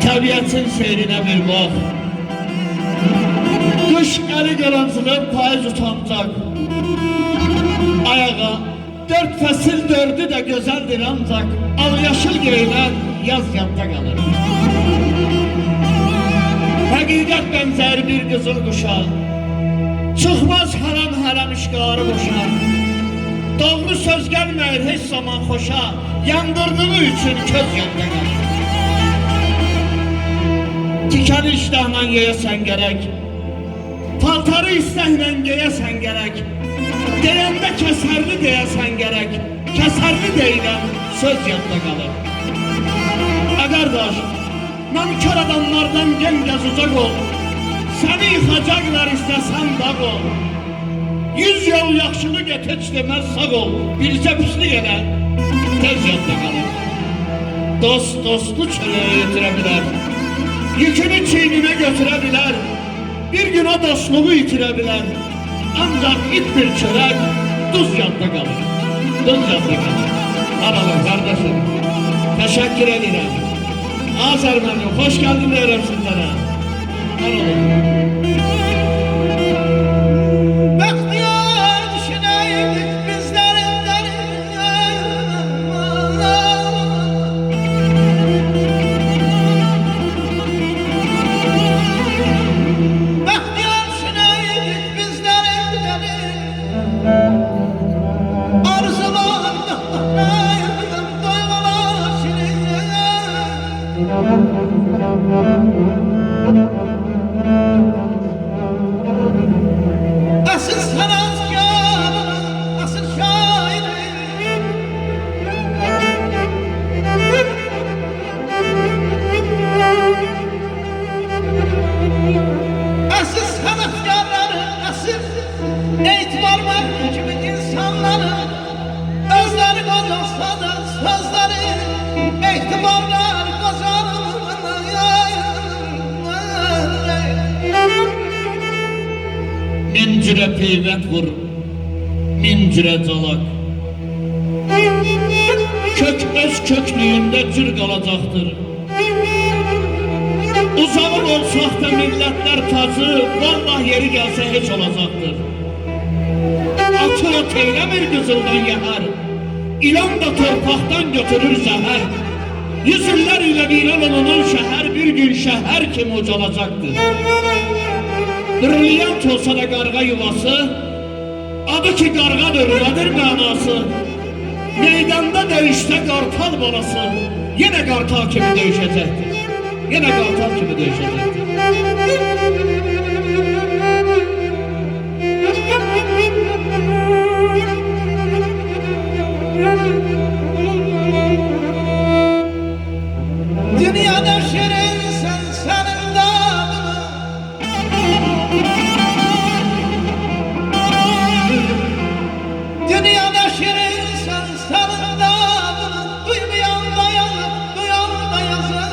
Tabiatın seyrine bir bak. Kış eli garantılı payız utancak. Ayağa dört fesil dördü de güzeldir ancak al yaşıl giyinen yaz yadda kalır. Hakikat benzer bir kızıl kuşa, çıkmaz haram haram işgarı boşa. Doğru söz gelmeyir hiç zaman hoşa, yandırdığı için köz yadda kalır. Tikeni iştahla yeyesen gerek, paltarı istəklə geyəsən gerek, deyəndə kəsərli deyəsən gerek, kəsərli deyilən söz yadda qalır. Qardaş, nankör adamlardan gəncəz uzaq ol, səni yıxacaqlar istəsən dağ ol. 100 yol yaxşını geteç deməz sağ ol, bircə pislik elə, tez yadda qalır. Dost dostu çörəyə yetirə bilər, yükünü çiynine götürə bilər, bir gün o dostluğu itirə bilər. Ancaq it bir çörək duz yadda qalır, duz yadda qalır. Aralı kardeşim, teşekkür edirəm. Azərbaycan, hoş geldin deyirəm sizlərə. Aralı. Asıl sanatkar, asıl şair, asıl sanatkarları, asıl eğitimar var gibi insanları, özleri kazansa da sözleri eğitimarlar kazanır. Min cürə peyvənd vur, min cürə calaq. Kök öz köklüyündə cür qalacaqdır. Uzağın olsaq da millətlər tacı, vallah yeri gəlsə heç olacaqdır. Atı o teyləmir qızıldan yəhər, İlan da torpaqdan götürür zəhər. Yüzüllər ilə viran olunan şəhər bir gün şəhər kimi ucalacaqdır. Brilyant olsa da qarğa yuvası, adı ki qarğadır, adır mənası. Meydanda döyüşdə qartal balası, yenə qartal kimi döyüşəcəkdir. Yenə qartal kimi döyüşəcəkdir. Dünyada şirin sen senin damını, dünyada şirin sen senin damını, duymayan da yazık, duyan da yazık.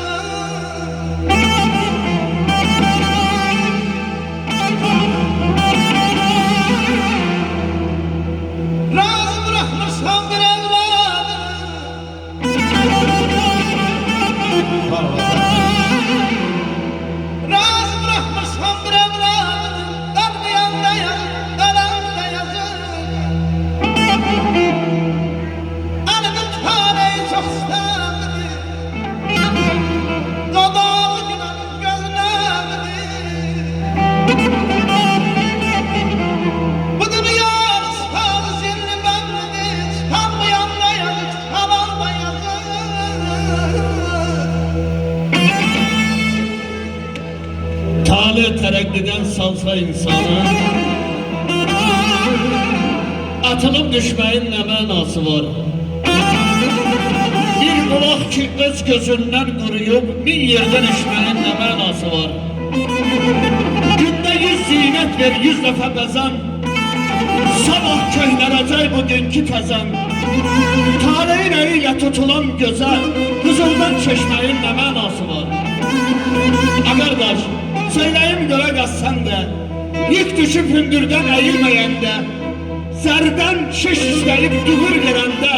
böyle tereddüden salsa insanı, atılıp düşmeyin ne mənası var? Bir bulaq ki öz gözündən quruyub, min yerdən içməyin nə mənası var? Gündə 100 zinət ver, 100 dəfə bəzən, sabah köhnələcək bu dünkü təzən. Taleyin əliyle tutulan gözəl, qızıldan çeşməyin nə mənası var? Qardaş, söyləyim görə qəssən də, yük düşüb hündürdən əyilməyəndə, zərdən şiş istəyib duhur verəndə,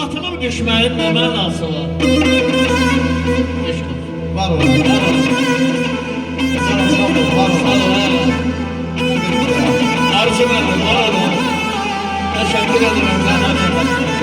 atılıb düşməyin nə mənası var? Var ol, var ol. Var ol. Arzu verdim, var ol. Teşekkür ederim.